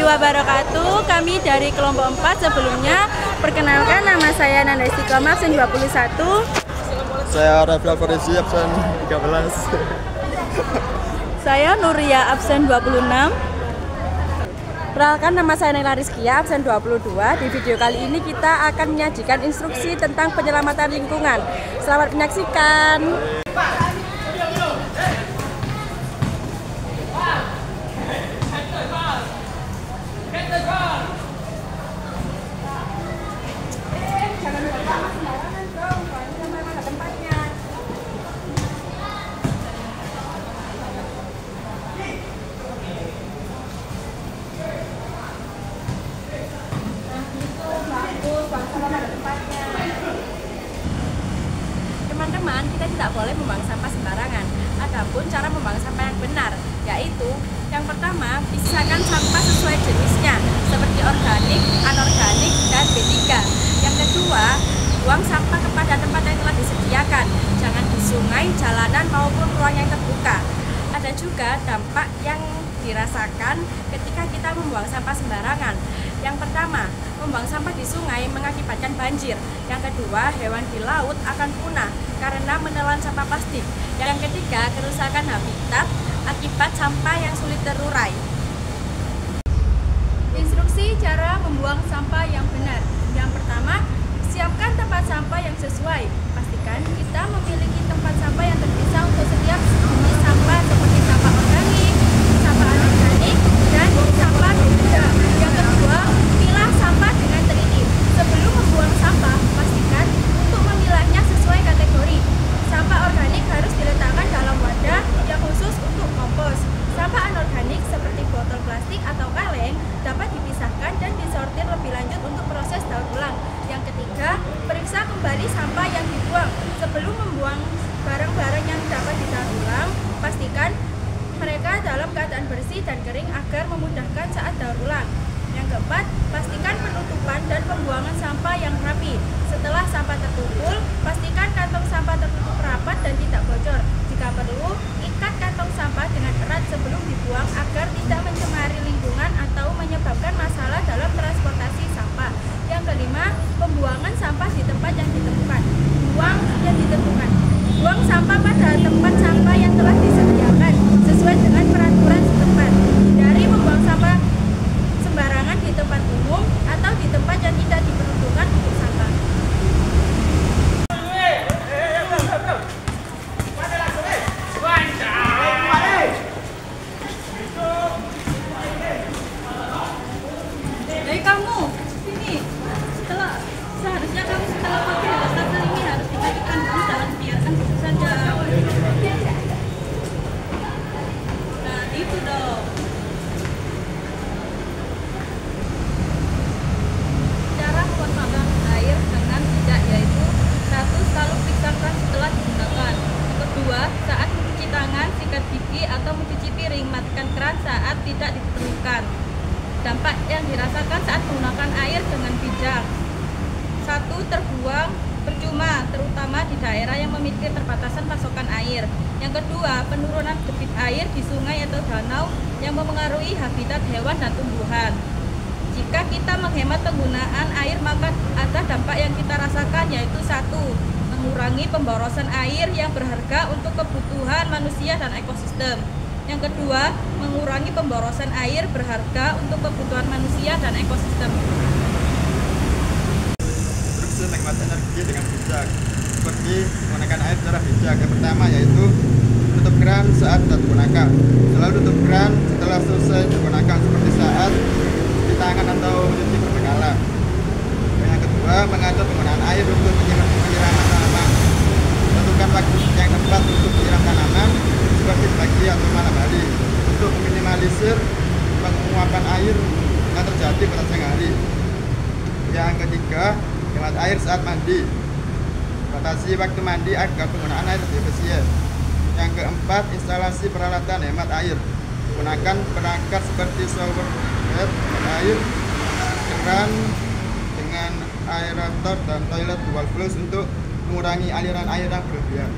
warahmatullahi wabarakatuh. Kami dari kelompok 4 sebelumnya. Perkenalkan, nama saya Nanda Istiqomah, absen 21. Saya Rafael Foresi, absen 13. Saya Nuria, absen 26. Perkenalkan, nama saya Naila Rizkia, absen 22. Di video kali ini kita akan menyajikan instruksi tentang penyelamatan lingkungan. Selamat menyaksikan. Teman-teman, kita tidak boleh membuang sampah sembarangan. Adapun cara membuang sampah yang benar, yaitu yang pertama, pisahkan sampah sesuai jenisnya, seperti organik, anorganik, dan B3. Yang kedua, buang sampah kepada tempat yang telah disediakan, jangan di sungai, jalanan, maupun ruang yang terbuka. Ada juga dampak yang dirasakan ketika kita membuang sampah sembarangan. Yang pertama, membuang sampah di sungai mengakibatkan banjir. Yang kedua, hewan di laut akan punah karena menelan sampah plastik. Yang ketiga, kerusakan habitat akibat sampah yang sulit terurai. Instruksi cara membuang sampah yang benar. Yang pertama, siapkan tempat sampah yang sesuai. Pastikan kita memiliki tempat sampah yang terpisah untuk setiap jenis sampah seperti sampah organik, sampah anorganik, dan sampah B3. Yang kedua, pilah sampah dengan teliti. Sebelum membuang sampah, pastikan untuk memilahnya sesuai kategori. Sampah organik harus diletakkan dalam wadah yang khusus untuk kompos. Sampah anorganik seperti botol plastik atau kaleng dapat dipisahkan dan disortir lebih lanjut untuk proses daur ulang. Yang ketiga, periksa kembali sampah yang dibuang. Sebelum membuang barang-barang yang dapat didaur ulang, pastikan mereka dalam keadaan bersih dan kering agar memudahkan saat daur ulang. Yang keempat, pastikan penutupan dan pembuangan sampah yang rapi. Setelah sampah terkumpul, pastikan kantong sampah tertutup rapat dan tidak bocor. Jika perlu, ikat kantong sampah dengan erat sebelum dibuang agar tidak mencemari lingkungan atau menyebabkan masalah dalam transportasi sampah. Yang kelima, pembuangan sampah di tempat yang ditentukan. Buang sampah pada tempat sampah yang telah disediakan sesuai dengan peraturan setempat. Hindari membuang sampah sembarangan di tempat umum atau di tempat yang tidak diperuntukkan untuk sampah. Dari kamu, sini. Seharusnya kamu setelah pakai wastafel ini harus dikatakan, kamu jangan biarkan begitu saja. Nah, itu dong. Cara membuang air dengan bijak yaitu: 1. Selalu periksa keran setelah digunakan. Yang kedua, saat mencuci tangan, sikat gigi atau mencuci piring, matikan keran saat tidak diperlukan. Dampak yang dirasakan saat menggunakan air dengan bijak: 1. Terbuang percuma, terutama di daerah yang memiliki keterbatasan pasokan air. Yang kedua, penurunan debit air di sungai atau danau yang memengaruhi habitat hewan dan tumbuhan. Jika kita menghemat penggunaan air, maka ada dampak yang kita rasakan, yaitu 1. Mengurangi pemborosan air yang berharga untuk kebutuhan manusia dan ekosistem. Yang kedua, mengurangi pemborosan air berharga untuk kebutuhan manusia dan ekosistem. Instruksi menghemat energi dengan bijak, seperti menggunakan air secara bijak. Yang pertama yaitu tutup keran saat tidak digunakan. Selalu tutup keran setelah selesai digunakan, seperti saat cuci tangan atau mencuci perbekalan. Yang kedua, mengatur penggunaan air untuk penyiraman tanaman. Tentukan waktu yang tepat untuk menyiram tanaman, seperti pagi atau malam hari, untuk meminimalisir penguapan air yang terjadi pada siang hari. Yang ketiga, hemat air saat mandi. Batasi waktu mandi agar penggunaan air lebih efisien. Yang keempat, instalasi peralatan hemat air. Gunakan perangkat seperti shower head air, keran dengan aerator dan toilet dual flush untuk mengurangi aliran air yang berlebihan.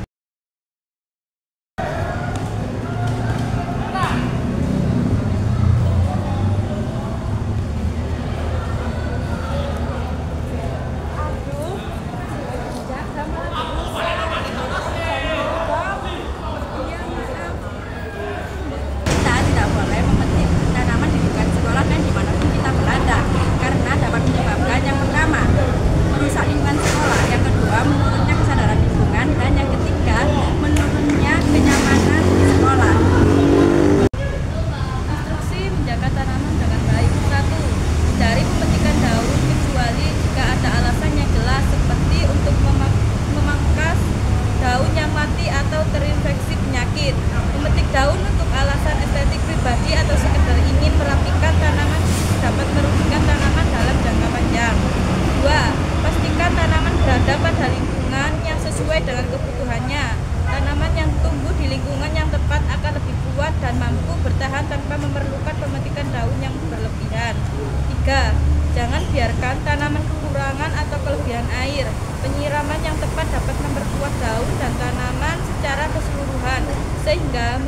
ketiga, jangan biarkan tanaman kekurangan atau kelebihan air. Penyiraman yang tepat dapat memperkuat daun dan tanaman secara keseluruhan, sehingga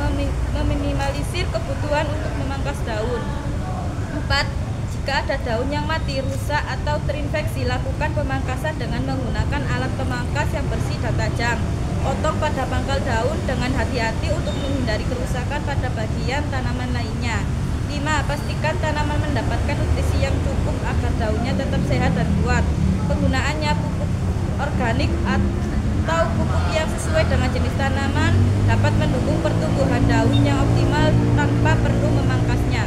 meminimalisir kebutuhan untuk memangkas daun. 4. Jika ada daun yang mati, rusak, atau terinfeksi, lakukan pemangkasan dengan menggunakan alat pemangkas yang bersih dan tajam. Potong pada pangkal daun dengan hati-hati untuk menghindari kerusakan pada bagian tanaman lainnya. 5. Pastikan tanaman mendapatkan nutrisi yang cukup agar daunnya tetap sehat dan kuat. Penggunaannya pupuk organik atau pupuk yang sesuai dengan jenis tanaman dapat mendukung pertumbuhan daun yang optimal tanpa perlu memangkasnya.